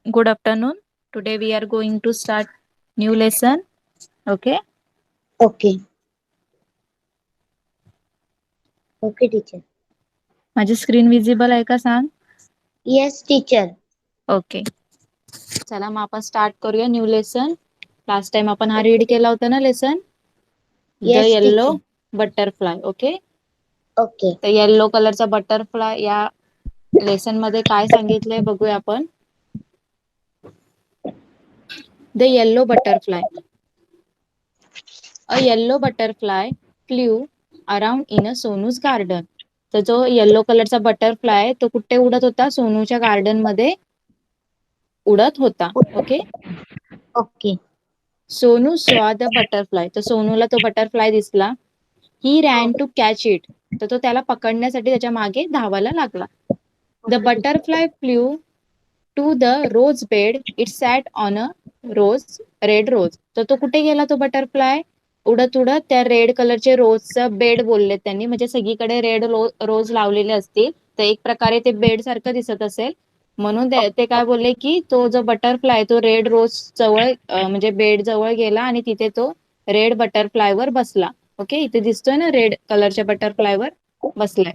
Good afternoon. Today we are going to start new lesson. Okay. Okay. Okay, teacher. माझी screen visible आहे का सांग? Yes, teacher. Okay. चला मग आपण स्टार्ट करूया न्यू लेसन. लास्ट टाइम आपण हा रीड केला होता ना lesson. The Yes, yellow teacher. Butterfly. Okay. Okay. तर येल्लो कलरचा बटरफ्लाय या लेसन मध्ये काय सांगितलंय बघूया आपण. The yellow butterfly. A yellow butterfly flew around in a सोनूज garden. तर जो येल्लो कलरचा बटरफ्लाय तो कुठे उडत होता? सोनूच्या गार्डन मध्ये उडत होता. ओके. Okay. सोनू सॉ द बटरफ्लाय. तर सोनूला तो बटरफ्लाय दिसला. He ran to catch it. तर तो त्याला पकडण्यासाठी त्याच्या मागे धावायला लागला. The Okay, teacher. Butterfly flew to the rose bed. It sat on a red rose. तर तो कुठे गेला तो बटरफ्लाय? उडत उडत त्या रेड कलरचे रोजचं बेड बोलले त्यांनी. म्हणजे सगळीकडे रेड रोज लावलेले असतील तर एक प्रकारे ते बेड सारखं दिसत असेल म्हणून ते काय बोलले की तो जो बटरफ्लाय तो रेड रोज जवळ म्हणजे बेड जवळ गेला आणि तिथे तो रेड बटरफ्लाय वर बसला. ओके. इथे दिसतोय ना रेड कलरच्या बटरफ्लाय वर बसलाय.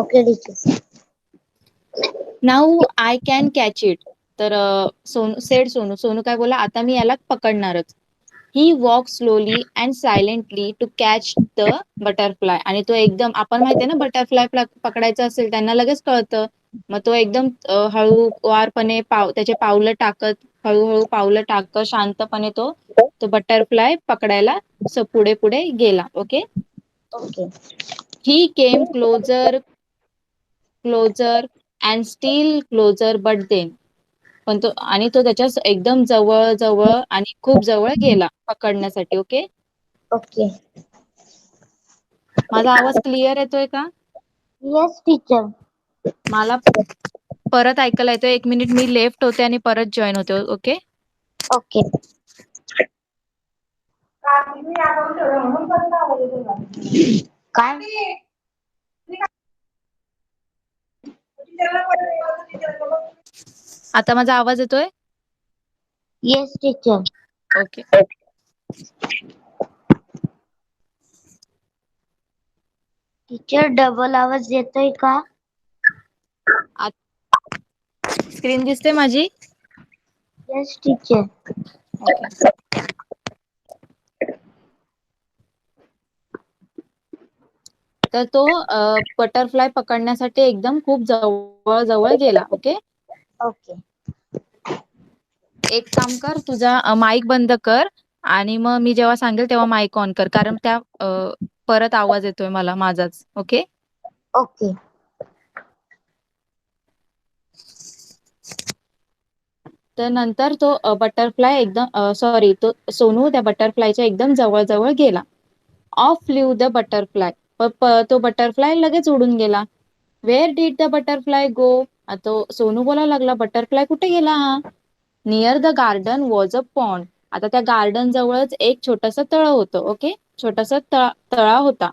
Okay, teacher. Now I can catch it. तर सोनू काय बोला, आता मी याला पकडणारच. He walk slowly and silently to catch the butterfly. आणि तो एकदम, आपण माहितीये ना बटरफ्लाय पकडायचं असेल त्यांना लगेच कळतं. मग तो एकदम हळूवारपणे त्याचे पावलं टाकत हळूहळू पावलं टाकत शांतपणे तो बटरफ्लाय पकडायला पुढे पुढे गेला. Okay. Okay. He came closer and still closer but then. पण तो त्याच्या एकदम जवळ जवळ आणि खूप जवळ गेला पकडण्यासाठी. ओके. Okay. माझा आवाज क्लिअर येतोय का? Yes, teacher. मला परत ऐकायला येतोय. 1 मिनिट मी लेफ्ट होते आणि परत जॉईन होते. ओके. Okay. काय? आता माझा आवाज येतोय? Yes, teacher. Okay. Teacher double आवाज येतोय का? स्क्रीन दिसते माझी? Yes, teacher. ओके. तर तो बटरफ्लाय पकडण्यासाठी एकदम खूप जवळ जवळ गेला. ओके. Okay. एक काम कर, तुझा माईक बंद कर आणि मग मी जेव्हा सांगेल तेव्हा माईक ऑन कर, कारण त्या परत आवाज येतोय मला माझाच. ओके. Okay. तर नंतर तो बटरफ्लाय एकदम सॉरी तो सोनू त्या बटरफ्लायच्या एकदम जवळ जवळ गेला. Off flew the butterfly. तो बटरफ्लाय लगेच उडून गेला. Where did the butterfly go. तो सोनू बोलायला लागला, बटरफ्लाय कुठे गेला हा? Near the garden was a pond. आता त्या गार्डन जवळच एक छोटस तळ होतं. ओके. छोटस तळाव होता.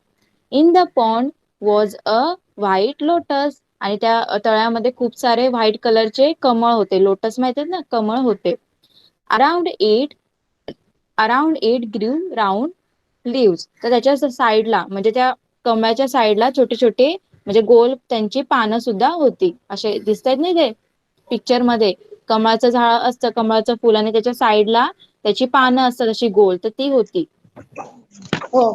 In the pond was a white lotus. आणि त्या तळ्यामध्ये खूप सारे व्हाईट कलरचे कमळ होते. लोटस माहिती आहेत ना, कमळ होते. Around it grew round leaves. तर त्याच्या साईडला म्हणजे त्या कमळाच्या साईडला छोटे छोटे म्हणजे गोल त्यांची पानं सुद्धा होती. असे दिसतायत नाही ते पिक्चर मध्ये. कमळाचं झाड असतं, कमळाचं फुल, आणि त्याच्या साईडला त्याची पानं असतात अशी गोल, तर ती होती. हो.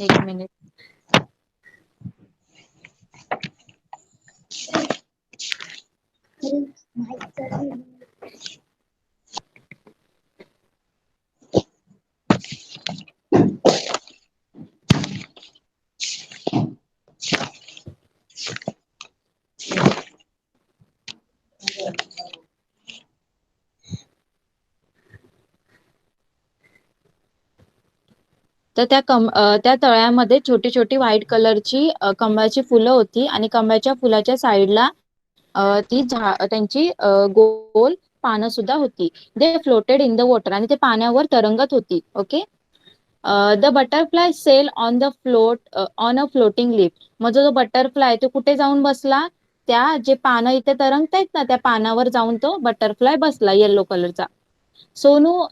1 मिनिट. तर त्या तळ्यामध्ये छोटी छोटी व्हाईट कलरची कमळाची फुलं होती आणि कमळाच्या फुलाच्या साईडला त्यांची गोल पानं सुद्धा होती. They floated in the water आणि ते पाण्यावर तरंगत होती. Okay. The butterfly sail on the float on a floating leaf. मग जो बटरफ्लाय तो कुठे जाऊन बसला? त्या जे पानं इथे तरंगतायत ना त्या पानावर जाऊन तो बटरफ्लाय बसला येलो कलरचा. Sonu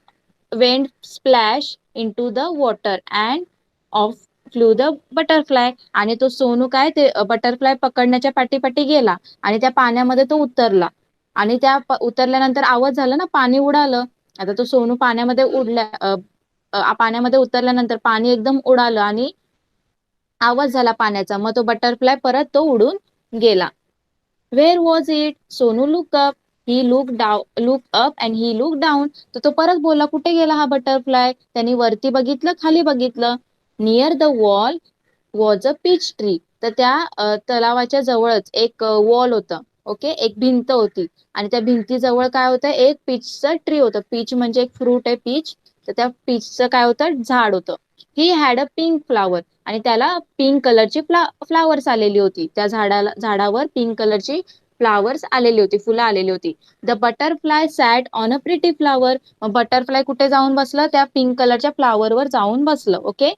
went splash into the water and off flew the butterfly. आणि तो सोनू काय ते बटरफ्लाय पकडण्याच्या पाठी गेला आणि त्या पाण्यामध्ये तो उतरला. आणि त्या उतरल्यानंतर आवाज झाला ना, पाणी उडालं. आता तो सोनू पाण्यामध्ये उतरल्यानंतर पाणी एकदम उडालं आणि आवाज झाला पाण्याचा. मग तो बटरफ्लाय परत तो उडून गेला. Where was it? Sonu look up. He look up and he look down. तर तो परत बोला, कुठे गेला हा बटरफ्लाय? त्यांनी वरती बघितलं, खाली बघितलं. Near the wall was a peach tree. तर त्या तलावाच्या जवळच एक वॉल होतं. ओके, एक भिंत होती आणि त्या भिंतीजवळ काय होतं? एक पीचचं ट्री होतं. पीच म्हणजे एक फ्रूट आहे, पीच. तर त्या पीचचं काय होतं? झाड होतं. He had a pink flower. आणि त्याला पिंक कलरची फ्लावर्स आलेली होती. त्या झाडावर पिंक कलरची फ्लावर्स आलेली होती, फुलं आलेली होती. The butterfly sat on a pretty flower. मग बटरफ्लाय कुठे जाऊन बसलं? त्या पिंक कलरच्या फ्लावरवर जाऊन बसलं. Okay.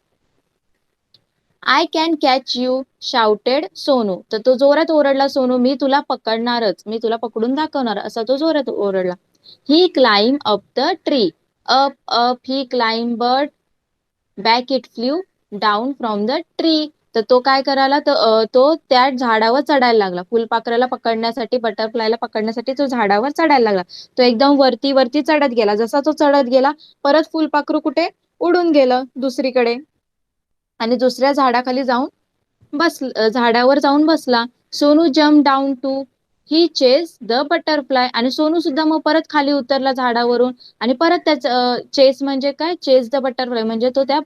I can catch you shouted Sonu. तर तो जोरात ओरडला, सोनू मी तुला पकडणारच, मी तुला पकडून दाखवणार, असा तो जोरात ओरडला. He climb up the tree. Up up he climb but back it flew down from the tree. तर तो काय करायला? तर तो त्या झाडावर चढायला लागला. फुलपाखराला पकडण्यासाठी, बटरफ्लायला पकडण्यासाठी तो झाडावर चढायला लागला. तो एकदम वरती वरती चढत गेला. जसा तो चढत गेला परत फुलपाखरू कुठे उडून गेलं दुसरीकडे आणि दुसऱ्या झाडाखाली जाऊन झाडावर जाऊन बसला. Sonu jump down to he chase the butterfly. आणि सोनू सुद्धा मग परत खाली उतरला झाडावरून आणि परत त्याच चेस म्हणजे काय? चेस द बटरफ्लाय म्हणजे तो त्या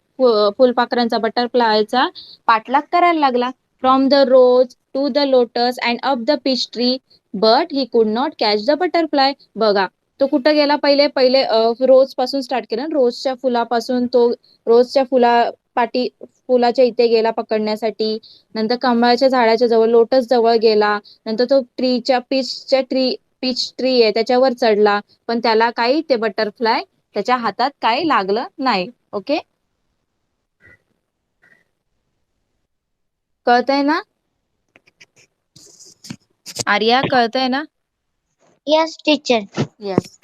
फुलपाखरांचा, बटरफ्लायचा पाठलाग करायला लागला. From the rose to the lotus and up the peach tree but he could not catch the butterfly. बघा तो कुठं गेला? पहिले पहिले रोज पासून स्टार्ट केलं. रोजच्या फुलापासून तो रोजच्या फुलाच्या इथे गेला पकडण्यासाठी. नंतर कमळाच्या झाडाच्या जवळ, लोटस जवळ गेला. नंतर तो पीच ट्री आहे त्याच्यावर चढला. पण त्याला काही ते बटरफ्लाय त्याच्या हातात काही लागलं नाही. ओके, कळतंय ना आर्या? कळतंय ना? Yes teacher. येस.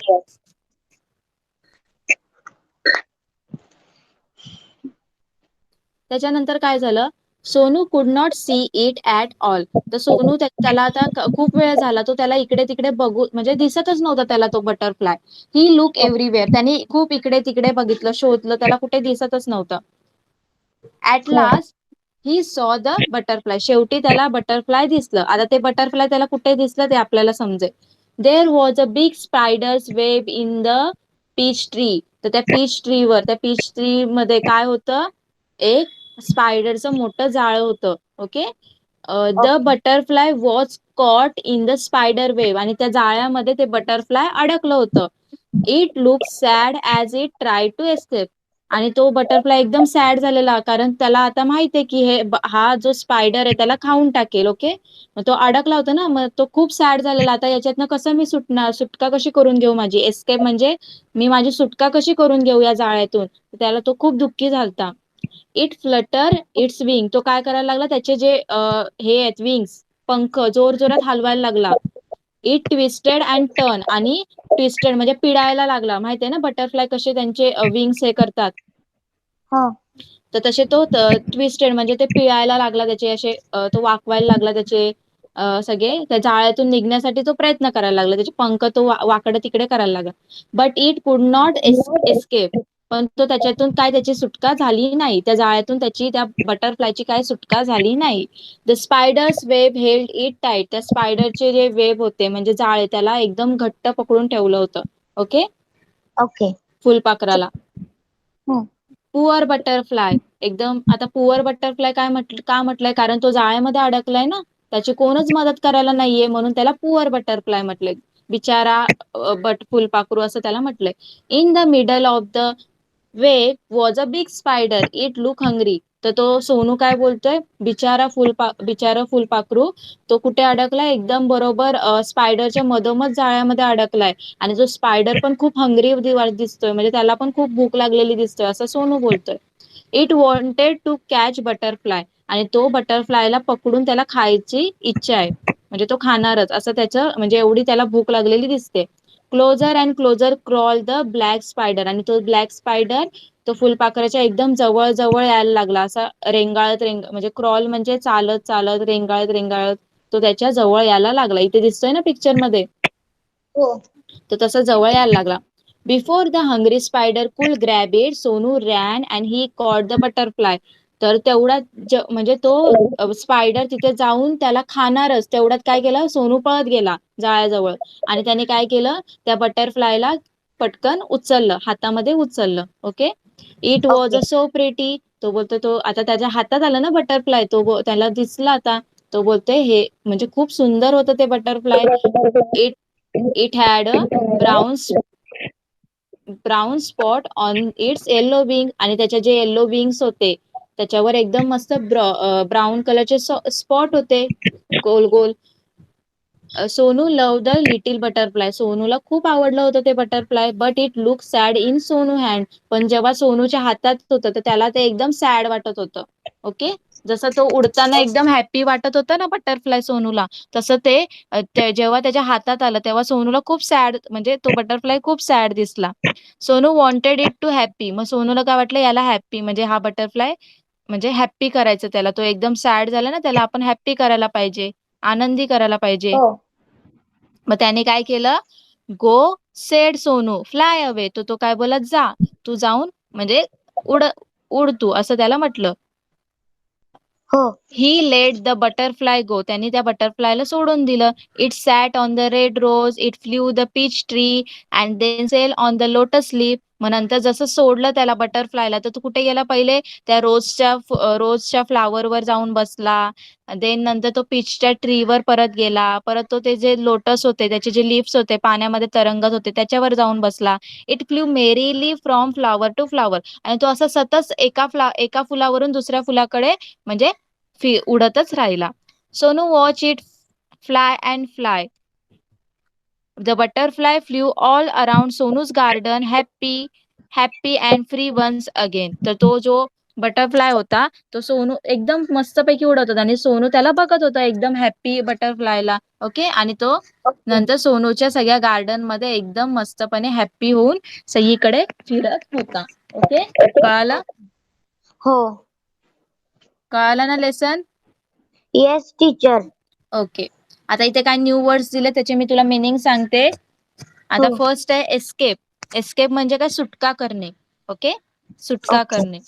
त्याच्यानंतर काय झालं? सोनू कुड not see it at all. तर सोनू त्याला आता खूप वेळ झाला, तो त्याला इकडे तिकडे बघू म्हणजे दिसतच नव्हता त्याला तो बटरफ्लाय. ही लुक एव्हरीवेअर. त्यांनी खूप इकडे तिकडे बघितलं, शोधलं, त्याला कुठे दिसतच नव्हतं. At last he saw the butterfly. शेवटी त्याला बटरफ्लाय दिसलं. आता ते बटरफ्लाय त्याला कुठे दिसलं ते आपल्याला समजेल. There was a big spider's web in the peach tree. तर त्या पीच ट्री मध्ये काय होतं? एक स्पायडरचं मोठं जाळं होतं. Okay. The okay. Butterfly was caught in the spider web. आणि त्या जाळ्यामध्ये ते बटरफ्लाय अडकलं होतं. It look sad as it try to escape. आणि तो बटरफ्लाय एकदम सॅड झालेला, कारण त्याला आता माहित आहे की हा जो स्पायडर आहे त्याला खाऊन टाकेल. ओके. मग तो अडकला होता ना, मग तो खूप सॅड झालेला. आता याच्यातनं कसं मी सुटका कशी करून घेऊ माझी? एस्केप म्हणजे मी माझी सुटका कशी करून घेऊ या जाळ्यातून? त्याला तो खूप दुःखी झालता. It Flutter it's wing. तो काय करायला लागला? त्याचे जे हे आहेत विंग्स, पंख जोर जोरात हलवायला लागला. It twisted and turn. आणि ट्विस्टेड म्हणजे पिडायला लागला. माहितीये ना बटरफ्लाय कसे त्यांचे विंग्स हे करतात. हो. तर तसे तो ट्विस्टेड म्हणजे ते पिळायला लागला, त्याचे असे तो वाकवायला लागला, त्याचे सगळे त्या जाळ्यातून निघण्यासाठी तो प्रयत्न करायला लागला, त्याचे पंख तो वाकडे तिकडे करायला लागला. बट इट कुड नॉट एस्केप. पण तो त्याच्यातून काय त्याची सुटका झाली नाही. त्या जाळ्यातून त्या बटरफ्लायची काय सुटका झाली नाही. The spiders web held it tight. त्या स्पायडरचे जे वेब होते म्हणजे जाळे, त्याला एकदम घट्ट पकडून ठेवलं होतं. ओके. ओके. फुलपाखराला. हम्म. Poor butterfly. एकदम आता पुअर बटरफ्लाय का म्हटलंय? कारण तो जाळ्यामध्ये अडकलाय ना, त्याची कोणच मदत करायला नाहीये, म्हणून त्याला पुअर बटरफ्लाय म्हटलंय. बिचारा फुलपाखरू असं त्याला म्हटलंय. In the middle of the way was a big spider it look hungry. तर तो सोनू काय बोलतोय, बिचारा फुलपाखरू तो कुठे अडकलाय, एकदम बरोबर स्पायडरच्या मधोमध जाळ्यामध्ये अडकलाय. आणि जो स्पायडर पण खूप हंग्री दिसतोय, म्हणजे त्याला पण खूप भूक लागलेली दिसतोय, असं सोनू बोलतोय. It wanted to catch butterfly. आणि तो बटरफ्लायला पकडून त्याला खायची इच्छा आहे, म्हणजे तो खाणारच असं त्याचं, म्हणजे एवढी त्याला भूक लागलेली दिसते. Closer and closer crawl the black spider. आणि तो ब्लॅक स्पायडर तो फुलपाखराच्या एकदम जवळ जवळ यायला लागला, असा रेंगाळत म्हणजे क्रॉल म्हणजे चालत चालत रेंगाळत रेंगाळत तो त्याच्या जवळ यायला लागला. इथे दिसतोय ना पिक्चर मध्ये, हो. तो तसा जवळ यायला लागला. Before the hungry spider could grab it Sonu ran and he caught the butterfly. तर तेवढ्यात म्हणजे तो स्पायडर तिथे जाऊन त्याला खाणारच, तेवढ्यात काय केलं, सोनू पळत गेला जाळ्याजवळ. आणि त्याने काय केलं, त्या बटरफ्लायला पटकन उचललं, हातामध्ये उचललं. Okay. It was a okay. So pretty. तो बोलतो, तो आता त्याच्या हातात आला ना बटरफ्लाय, त्याला दिसला आता. तो बोलतोय हे म्हणजे खूप सुंदर होतं ते butterfly. It it had a brown brown spot on it's yellow wing. आणि त्याचे जे येल्लो विंग्स होते त्याच्यावर एकदम मस्त ब्राऊन कलरचे स्पॉट होते, गोल गोल. सोनू लव द लिटिल बटरफ्लाय. सोनूला खूप आवडलं होतं ते butterfly. But it look sad in Sonu hand. पण जेव्हा सोनूच्या हातात होतं तर त्याला ते एकदम सॅड वाटत होतं. ओके. जसं तो उडताना एकदम हॅप्पी वाटत होतं ना बटरफ्लाय सोनूला, तसं जेव्हा त्याच्या हातात आलं तेव्हा सोनूला खूप सॅड, म्हणजे तो बटरफ्लाय खूप सॅड दिसला. Sonu wanted it to happy. मग सोनूला काय वाटलं, याला हॅप्पी म्हणजे हा बटरफ्लाय म्हणजे हॅप्पी करायचं त्याला, तो एकदम सॅड झाला ना, त्याला आपण हॅप्पी करायला पाहिजे, आनंदी करायला पाहिजे. हो. मग त्याने काय केलं, गो सेड सोनू फ्लाय अवे. तो काय बोला, जा तू जाऊन म्हणजे उड उड तू, असं त्याला म्हटलं. हो. He let the butterfly go. त्यांनी त्या बटरफ्लायला सोडून दिलं. It sat on the red rose it flew the peach tree and then sail on the lotus leaf. मग नंतर जसं सोडलं त्याला बटरफ्लायला, तर तो कुठे गेला, पहिले त्या रोजच्या फ्लावरवर जाऊन बसला. देन नंतर तो पीचच्या ट्रीवर परत गेला, परत तो ते जे लोटस होते त्याचे जे लिव्स होते पाण्यामध्ये तरंगत होते त्याच्यावर जाऊन बसला. It flew merrily from flower to flower. आणि तो असं सतत एका फुलावरून दुसऱ्या फुलाकडे म्हणजे उडतच राहिला. Sonu watch it fly and fly. The butterfly flew all around Sonu's garden happy and free once again. तर तो जो बटरफ्लाय होता तो सोनू एकदम मस्तपैकी उडत होता आणि सोनू त्याला बघत होता एकदम हॅप्पी बटरफ्लायला. ओके. आणि तो ओके. नंतर सोनूच्या सगळ्या गार्डन मध्ये एकदम मस्तपणे हॅप्पी होऊन सगळीकडे फिरत होता. ओके. कळालं? हो. कळालं ना लेसन? Yes teacher. ओके. आता इथे काय न्यू वर्ड्स दिले त्याचे मी तुला मिनिंग सांगते. हो. आता फर्स्ट आहे एस्केप. एस्केप म्हणजे काय, सुटका करणे. ओके. सुटका ओके. करणे.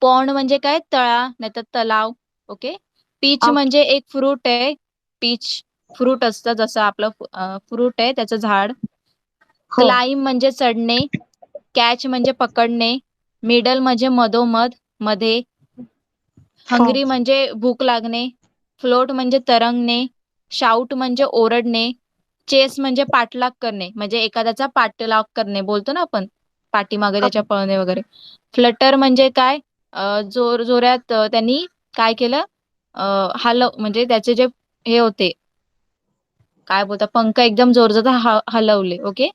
पॉन्ड म्हणजे काय, तळा नाहीतर तलाव. ओके. Peach okay. म्हणजे एक फ्रूट आहे. पीच फ्रूट असतं, जसं आपलं फ्रूट आहे त्याचं झाड. हो. क्लाइम म्हणजे चढणे. कॅच म्हणजे पकडणे. मिडल म्हणजे मधोमध, मध्ये. हो. हंग्री म्हणजे भूक लागणे. फ्लोट म्हणजे तरंगणे. शाऊट म्हणजे ओरडणे. चेस म्हणजे पाठलाग करणे, म्हणजे एखाद्याचा पाठलाग करणे बोलतो ना आपण, पाठीमागे त्याच्या पळणे वगैरे. फ्लटर म्हणजे काय, जोर जोरात त्यांनी काय केलं, म्हणजे त्याचे जे हे होते, काय बोलतात, पंख एकदम जोरजोरात हलवले. ओके.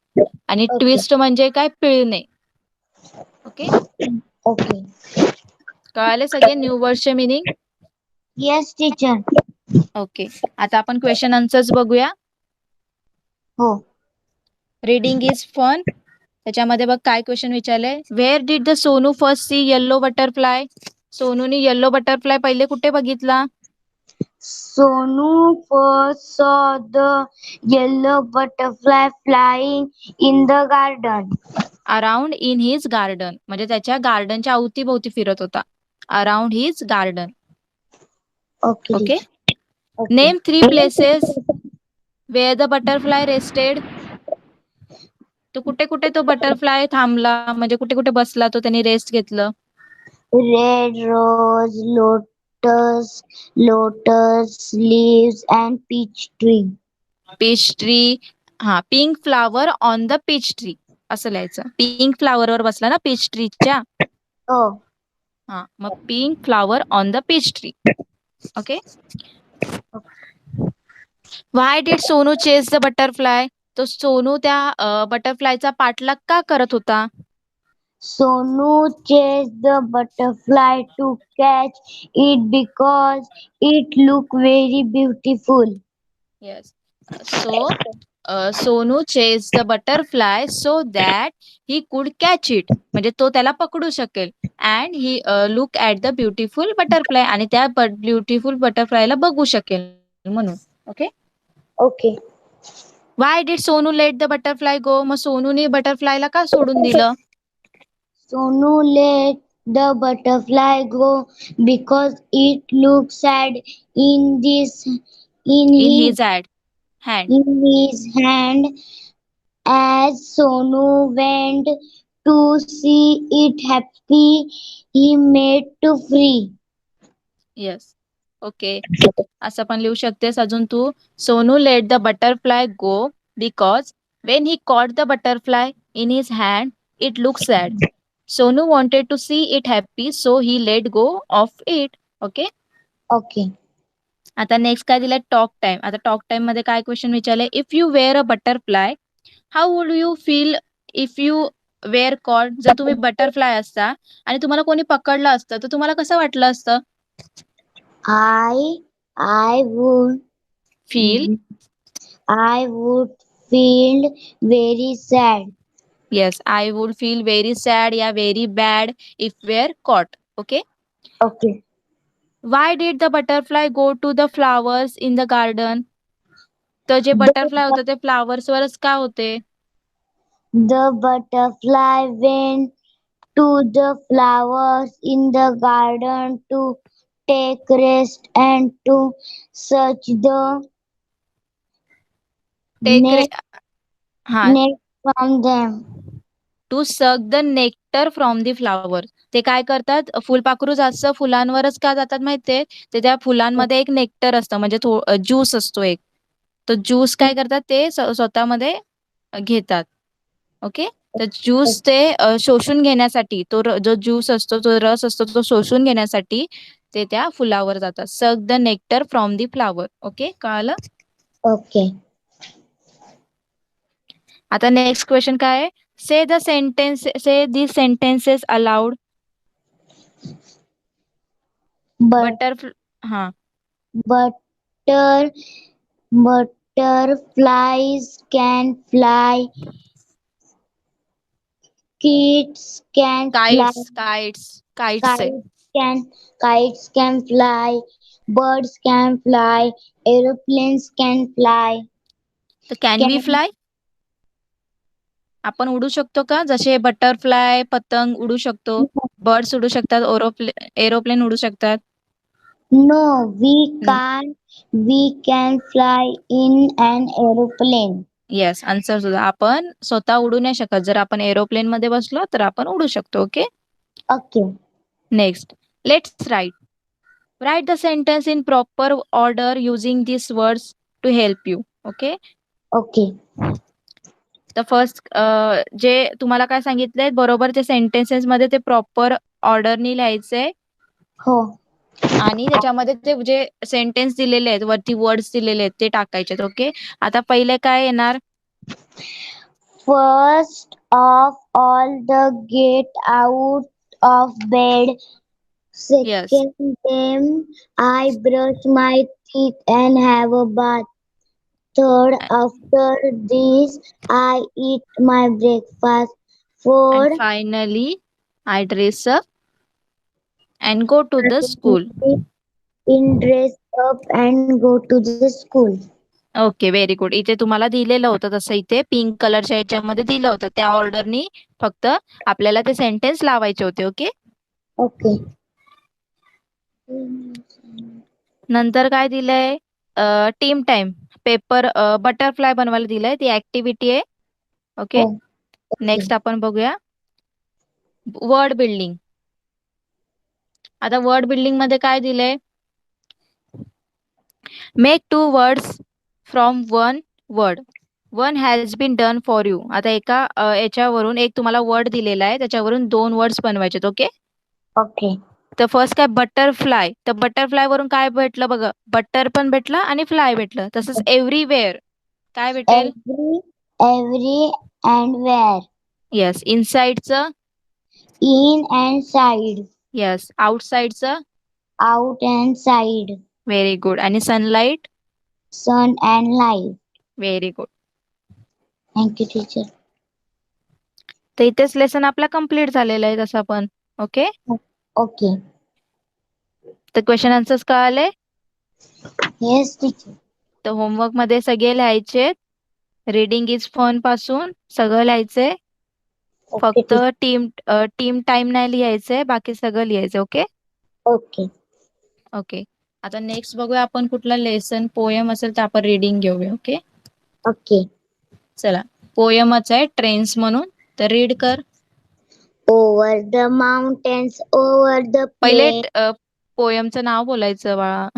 आणि ओके. ट्विस्ट म्हणजे काय, पिळणे. ओके. ओके. कळाले सगळे न्यू वर्डचे मिनिंग? Yes teacher. ओके. आता आपण क्वेश्चन आन्सर्स बघूया. हो. Reading is fun. त्याच्यामध्ये बघ काय क्वेश्चन विचारले. Where did the Sonu first see yellow butterfly. सोनूने येल्लो बटरफ्लाय पहिले कुठे बघितला? Sonu first saw the yellow butterfly flying in the garden. Around in his garden, म्हणजे त्याच्या गार्डनच्या अवतीभोवती फिरत होता. Around his garden. Okay, okay. teacher. Okay. Name 3 places where the butterfly rested. तो कुठे कुठे तो बटरफ्लाय थांबला, म्हणजे कुठे कुठे बसला तो, त्यांनी रेस्ट घेतलं. Red rose, lotus leaves, and peach tree. Peach tree. हा, pink flower on the peach tree. असं लिहायचं. पिंक फ्लावरवर बसला ना पीच ट्रीच्या. हो. हा, मग pink flower on the peach tree. Okay. Why did Sonu chase the butterfly? तो सोनू त्या बटरफ्लायचा पाठलाग का करत होता? Sonu chased the butterfly to catch it because it looked very beautiful. Yes. So Sonu chase the butterfly so that he could catch it. म्हणजे तो त्याला पकडू शकेल. And he look at the beautiful butterfly. आणि त्या ब्युटिफुल बटरफ्लायला बघू शकेल म्हणून. Okay. Okay. Why did Sonu let the butterfly go? मग सोनूने बटरफ्लायला का सोडून दिलं? Sonu let the butterfly go because it looked sad in this in in his his hand. in his hand. As Sonu went to see it happy, he made to free. Yes. Okay. असं पण लिहू शकतेस अजून तू. Sonu let the butterfly go because when he caught the butterfly in his hand it look sad. Sonu wanted to see it happy so he let go of it. Okay. Okay. आता next काय दिलंय? Talk time. आता talk time मध्ये काय question विचारले? If you were a butterfly how would you feel if you were caught? जर तुम्ही butterfly असता आणि तुम्हाला कोणी पकडलं असतं तर तुम्हाला कसं वाटलं असतं? I would feel. I would feel very sad. Yes, I would feel very sad या very bad if we're caught. Okay. Okay. Why did the butterfly go to the flowers in the garden? तर जे The, butterfly होते ते flowers वरच का होते? the butterfly went to the flowers in the garden to take rest and to search the take रे. nest, हा. nest from them. To suck the nectar from the flower. ते काय करतात? फुलपाखरू जास्त फुलांवरच का जातात माहितीये? ते त्या फुलांमध्ये एक नेक्टर असतं म्हणजे ज्यूस असतो एक. तो ज्यूस काय करतात ते स्वतःमध्ये घेतात. ओके. तर ज्यूस ते शोषून घेण्यासाठी जो ज्यूस असतो जो रस असतो तो शोषून घेण्यासाठी ते त्या फुलावर जातात. सक the nectar from the flower. Okay, कळालं? Okay. आता नेक्स्ट क्वेश्चन काय आहे? से दी सेंटेन्सेस अलाउड. But butter. हा. butter butterflies can fly. Kids can fly. Kites आहे. Kites can kites can fly. Birds can fly. Aeroplanes can fly. तर can we Can fly? आपण उडू शकतो का? जसे बटरफ्लाय पतंग उडू शकतो. बर्ड्स उडू शकतात. एरोप्लेन उडू शकतात. no, we न- can't. We can fly in an aeroplane. Yes, answer सुद्धा. आपण स्वतः उडू नाही शकत. जर आपण एरोप्लेन मध्ये बसलो तर आपण उडू शकतो. Okay. Okay. Next, let's write. Write the sentence in proper order using this words to help you. Okay. Okay. तर फर्स्ट जे तुम्हाला काय सांगितलंय बरोबर ते सेंटेन्सेस मध्ये ते प्रॉपर ऑर्डरनी लिहायचंय. हो. आणि त्याच्यामध्ये ते जे सेंटेन्स दिलेले आहेत वरती वर्ड्स दिलेले आहेत ते टाकायचे. ओके. आता पहिले काय येणार? First of all, get out of bed. Yes. Second, then I brush my teeth and have a bath. Third, after this, I eat my breakfast. And Fourth, finally I dress up and go to the school. in dress up and go to the school. Okay, very good. इथे तुम्हाला दिलेलं होतं तसं इथे pink कलरच्या याच्यामध्ये दिलं होतं. त्या ऑर्डरनी फक्त आपल्याला ते सेंटेन्स लावायचे होते. ओके. Okay. नंतर काय दिलंय? Team time. पेपर बटरफ्लाय बनवायला दिलंय. ती ऍक्टिव्हिटी आहे. ओके. Oh, okay. नेक्स्ट आपण बघूया वर्ड बिल्डिंग. आता वर्ड बिल्डिंग मध्ये काय दिलंय? Make two words from one word. One has been done for you. आता एका याच्यावरून एक तुम्हाला वर्ड दिलेला आहे, त्याच्यावरून दोन वर्ड्स बनवायचे. ओके. ओके. तर फर्स्ट काय बटरफ्लाय. तर बटरफ्लाय वरून काय भेटलं बघा, बटर पण भेटलं आणि फ्लाय भेटलं. तसंच एव्हरीवेअर काय भेटेल? Every and where. येस. इनसाइडचं? In and side. येस. आउटसाइडचं? Out and side. Very good. आणि सनलाइट? Sun and light. Very good. Thank you, teacher. तर इथेच लेसन आपला कम्प्लीट झालेला आहे तसा पण. ओके. Okay. तर क्वेश्चन आन्सर्स कळाले? Yes, teacher. तर होमवर्क मध्ये सगळे लिहायचे. रीडिंग इज फन पासून सगळं लिहायचंय. Okay, फक्त teacher. टीम टाइम नाही लिहायचंय, बाकी सगळं लिहायचं. ओके. Okay. ओके. आता नेक्स्ट बघूया आपण कुठला लेसन. पोयम असेल तर आपण रीडिंग घेऊया. ओके. Okay. चला. पोयमच आहे ट्रेन्स म्हणून, तर रीड कर. Over the mountains, over the पहिले plains. पोयमचं नाव बोलायचं बाळा.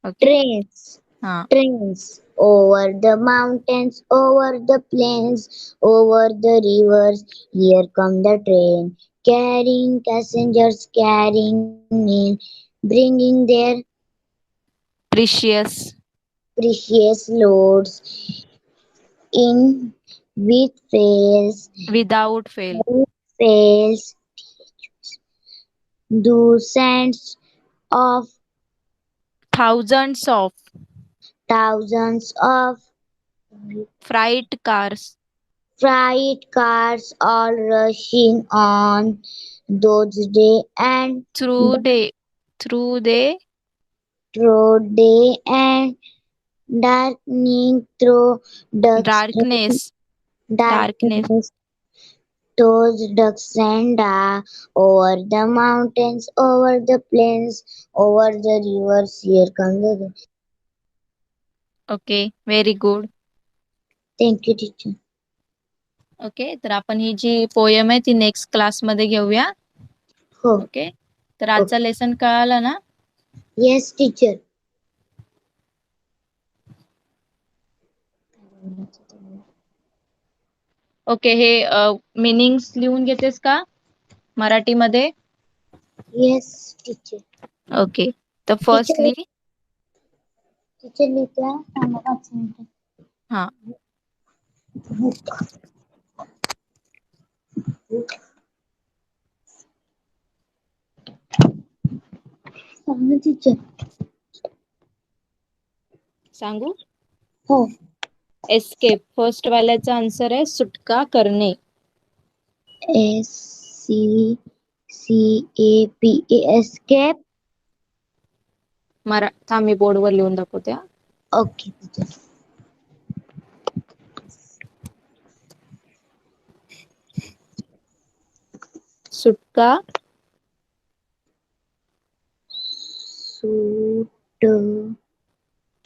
ओके. Trains. हा. Trains. Over the mountains, over the plains, over the rivers. Here come the train, carrying passengers, carrying mail, bringing their precious. precious loads in with fails, without fail. fails, thousands of thousands of thousands of freight cars. freight cars all rushing on those day and through day. Through day. through day and darkening through dusk darkness. Darkness. darkness those ducks and over the mountains, over the plains, over the rivers. Here comes the okay. Very good. thank you, teacher. Okay. तर आपण ही जी poem आहे ती next क्लासमध्ये घेऊया. हो. Okay. तर आजचा lesson कळाला ना? Yes, teacher. ओके. हे मिनिंग्स लिहून घेतेस का मराठीमध्ये? Yes, teacher. ओके. तर फर्स्टली Teacher लिहित्या थांबा 5 मिनिटं. हा. सांगा teacher. सांगू? हो. एस्केप. फर्स्ट वाल्याचा आन्सर आहे सुटका करणे. SCCAP escape. थांब मी बोर्डवर लिहून दाखवते. Okay, teacher. सुटका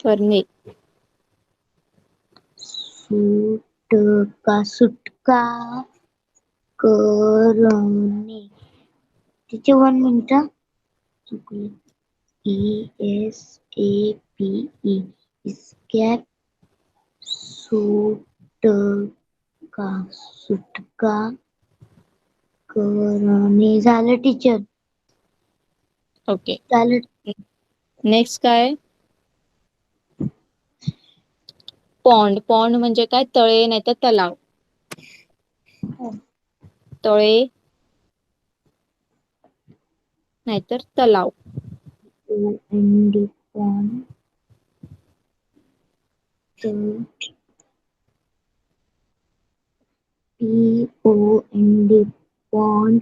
करणे. सुटका करणे. तिचे 1 मिनिट. चुकले. ESAPE escape. सुटका करणे झालं टीचर. ओके. झालं. नेक्स्ट काय? पॉन्ड. पॉन्ड म्हणजे काय? तळे नाही तर तलाव. तळे नाहीतर तलाव. पॉन्ड. POND pond.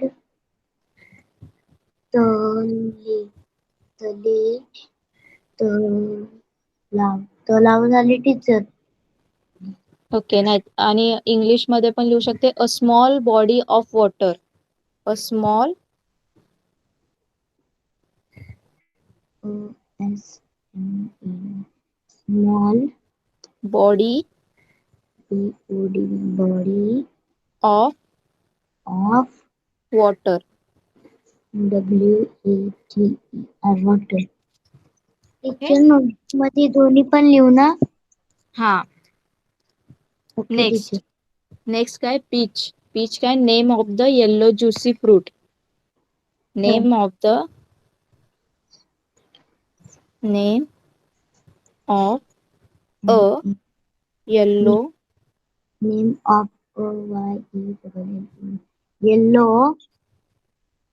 तले तलाव. तलाव झाले टीचर. ओके. नाही आणि इंग्लिश मध्ये पण लिहू शकते a small body of water. A small small body body of of water. WATER water. Okay. Teacher note मध्ये दोन्ही पण लिहू ना? हा. Okay next teacher. नेक्स्ट काय पीच. पीच काय name of the yellow juicy fruit. हो. Name of the name of a yellow Name of YE yellow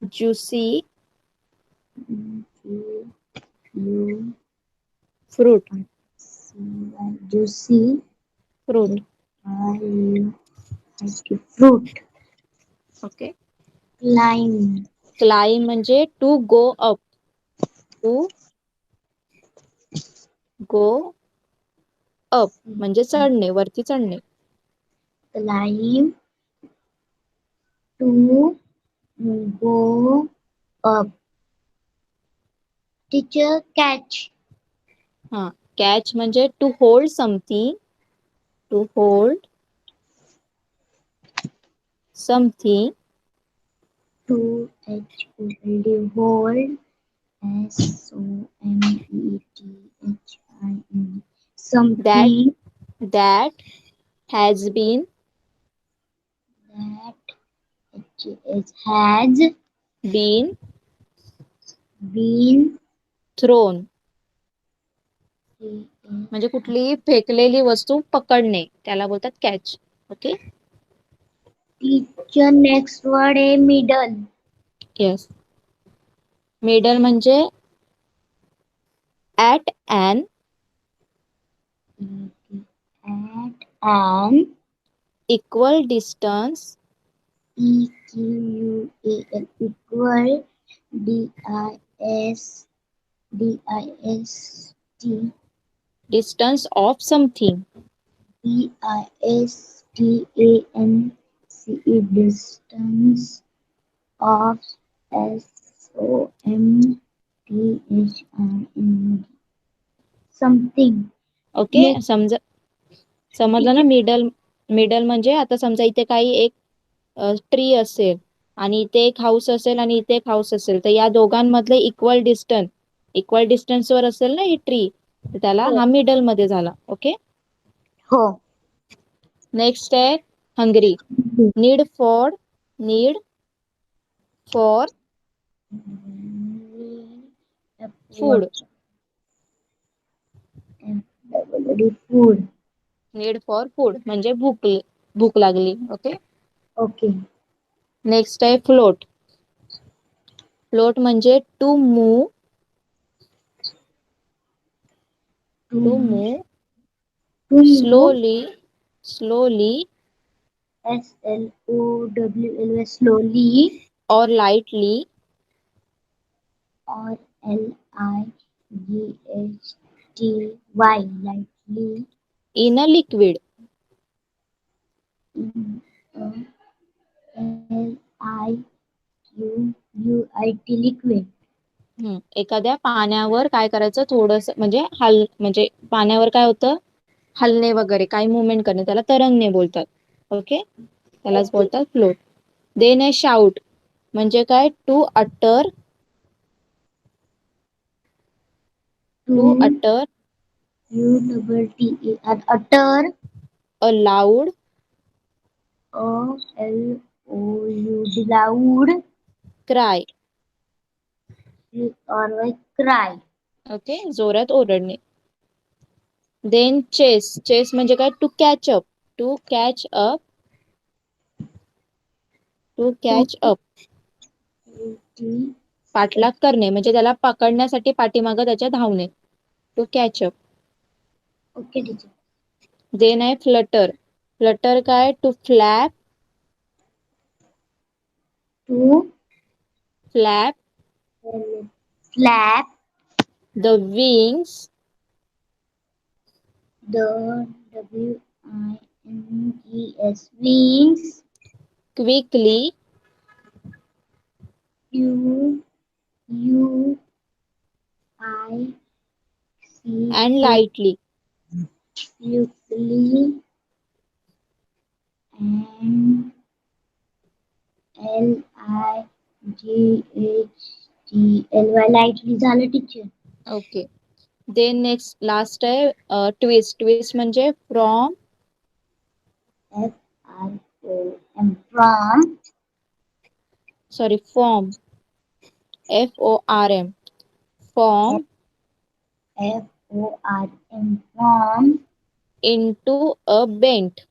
juicy U fruit. juicy fruit. fruit. Okay. Lime. Climb म्हणजे to go up. To go up म्हणजे चढणे, वरती चढणे. Climb to go up. Teacher catch. हा. Catch म्हणजे to hold something. To hold something. To hold SOMETHING that something that has been that has been been thrown. म्हणजे कुठलीही फेकलेली वस्तू पकडणे त्याला बोलतात catch. Okay. teacher next word a middle. Yes. Middle म्हणजे at an At an equal distance EQUAL equal DIST distance of something. DISTANCE distance of SOMETHING something. Okay. Next समजलं ना. teacher. मिडल. मिडल म्हणजे आता समजा इथे काही एक tree असेल आणि इथे एक हाऊस असेल आणि इथे एक हाऊस असेल, तर या दोघांमधले इक्वल डिस्टन्स वर असेल ना ही ट्री, तर त्याला हो. हा मिडल मध्ये झाला. ओके. हो. नेक्स्ट आहे hungry. Need for food. Food. Need for food म्हणजे भूक लागली. ओके. Okay. नेक्स्ट आहे फ्लोट. फ्लोट म्हणजे to move to To move to move. Slowly SLOWLY slowly और lightly or LIGHTY lightly in a liquid. in LIQUIT liquid. एखाद्या पाण्यावर काय करायचं थोडस म्हणजे म्हणजे पाण्यावर काय होतं, हलणे वगैरे काही मुवमेंट करणे, त्याला तरंगणे बोलतात. ओके. त्यालाच Okay. बोलतात फ्लोट. देन ए शाउट म्हणजे काय to To utter UTTER utter a loud LOUD loud cry. or cry. Okay. जोरात ओरडणे. देन चेस म्हणजे काय to catch up to To catch up T पाठलाग करणे म्हणजे त्याला पकडण्यासाठी पाठीमागं त्याच्या धावणे. To catch up. okay teacher. Then आहे फ्लटर. फ्लटर काय to To flap flap the wings the WINGS wings quickly U U I C and K lightly. quickly and LIGHTLY lightly झालं teacher. Okay. Then next last आहे twist. Twist म्हणजे from F-R-O-M. From. Sorry, form. F-O-R-M. Form F-O-R-M. From. into a bent.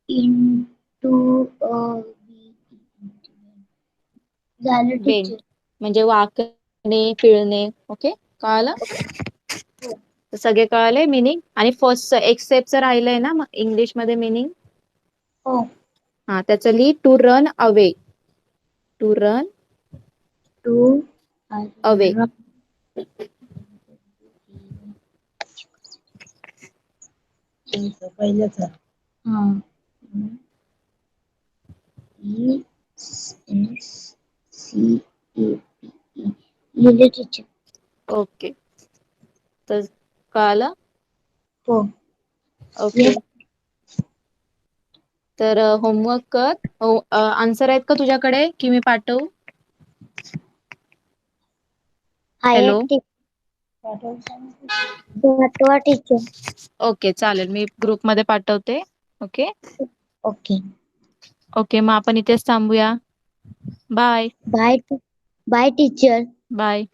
Into a. झालं teacher. Bent म्हणजे वाकणे, पिळणे. Okay, कळालं? तर सगळे कळाले मिनिंग. आणि फर्स्ट एक स्टेपचं राहिलंय ना इंग्लिश मध्ये मिनिंग. हो. हा, त्याचं लिही to run away. To run to away. पहिलंच हा. E-S-C-A-P-E. लिहिले टीचर. ओके, तर कळालं? हो. ओके, तर होमवर्क कर. आन्सर आहेत का तुझ्याकडे की मी पाठवू? हॅलो. पाठवा टीचर. ओके, चालेल, मी ग्रुपमध्ये पाठवते. ओके. ओके. ओके, मग आपण इथेच थांबूया. Bye. Bye. Bye teacher. Bye.